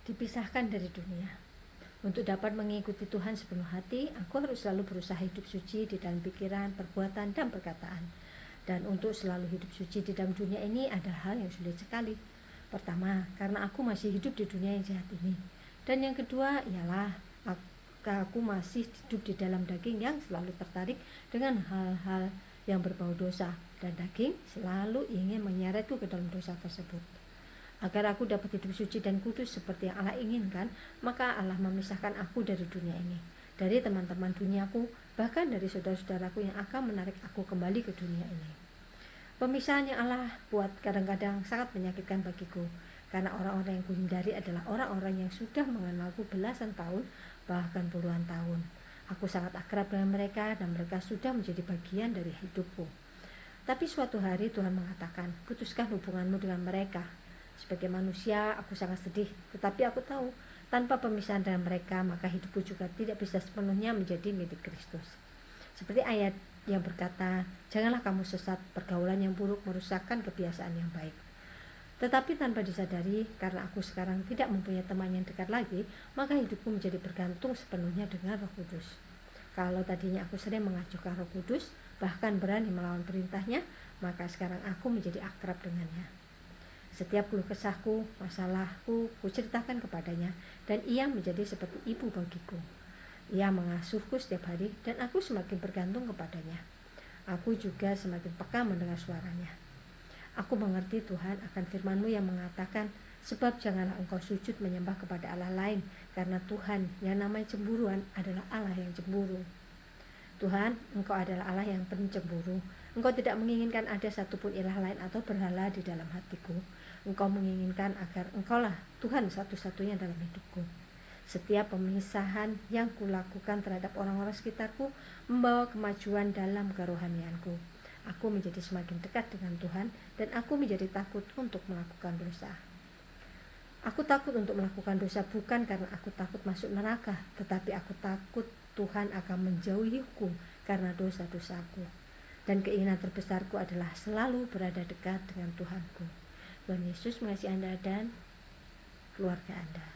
dipisahkan dari dunia. Untuk dapat mengikuti Tuhan sepenuh hati, aku harus selalu berusaha hidup suci di dalam pikiran, perbuatan, dan perkataan. Dan untuk selalu hidup suci di dalam dunia ini adalah hal yang sulit sekali. Pertama, karena aku masih hidup di dunia yang jahat ini. Dan yang kedua ialah aku masih hidup di dalam daging yang selalu tertarik dengan hal-hal yang berbau dosa. Dan daging selalu ingin menyeretku ke dalam dosa tersebut. Agar aku dapat hidup suci dan kudus seperti yang Allah inginkan, maka Allah memisahkan aku dari dunia ini, dari teman-teman duniaku, bahkan dari saudara-saudaraku yang akan menarik aku kembali ke dunia ini. Pemisahan yang Allah buat kadang-kadang sangat menyakitkan bagiku, karena orang-orang yang kuhindari adalah orang-orang yang sudah mengenalku belasan tahun, bahkan puluhan tahun. Aku sangat akrab dengan mereka dan mereka sudah menjadi bagian dari hidupku. Tapi suatu hari Tuhan mengatakan, putuskan hubunganmu dengan mereka. Sebagai manusia, aku sangat sedih, tetapi aku tahu, tanpa pemisahan dengan mereka, maka hidupku juga tidak bisa sepenuhnya menjadi milik Kristus. Seperti ayat yang berkata, janganlah kamu sesat, pergaulan yang buruk merusakkan kebiasaan yang baik. Tetapi tanpa disadari, karena aku sekarang tidak mempunyai teman yang dekat lagi, maka hidupku menjadi bergantung sepenuhnya dengan Roh Kudus. Kalau tadinya aku sering mengajukan Roh Kudus, bahkan berani melawan perintahnya, maka sekarang aku menjadi akrab dengannya. Setiap keluh kesahku, masalahku, kuceritakan kepadanya, dan ia menjadi seperti ibu bagiku. Ia mengasuhku setiap hari, dan aku semakin bergantung kepadanya. Aku juga semakin peka mendengar suaranya. Aku mengerti Tuhan akan firman-Mu yang mengatakan, sebab janganlah engkau sujud menyembah kepada Allah lain, karena Tuhan yang namanya cemburuan adalah Allah yang cemburu. Tuhan, Engkau adalah Allah yang penuh cemburu. Engkau tidak menginginkan ada satupun ilah lain atau berhala di dalam hatiku. Engkau menginginkan agar Engkaulah Tuhan satu-satunya dalam hidupku. Setiap pemisahan yang kulakukan terhadap orang-orang sekitarku membawa kemajuan dalam kerohanianku. Aku menjadi semakin dekat dengan Tuhan dan aku menjadi takut untuk melakukan dosa. Aku takut untuk melakukan dosa bukan karena aku takut masuk neraka, tetapi aku takut Tuhan akan menjauhi hukum karena dosa-dosaku. Dan keinginan terbesarku adalah selalu berada dekat dengan Tuhanku. Tuhan Yesus mengasihi Anda dan keluarga Anda.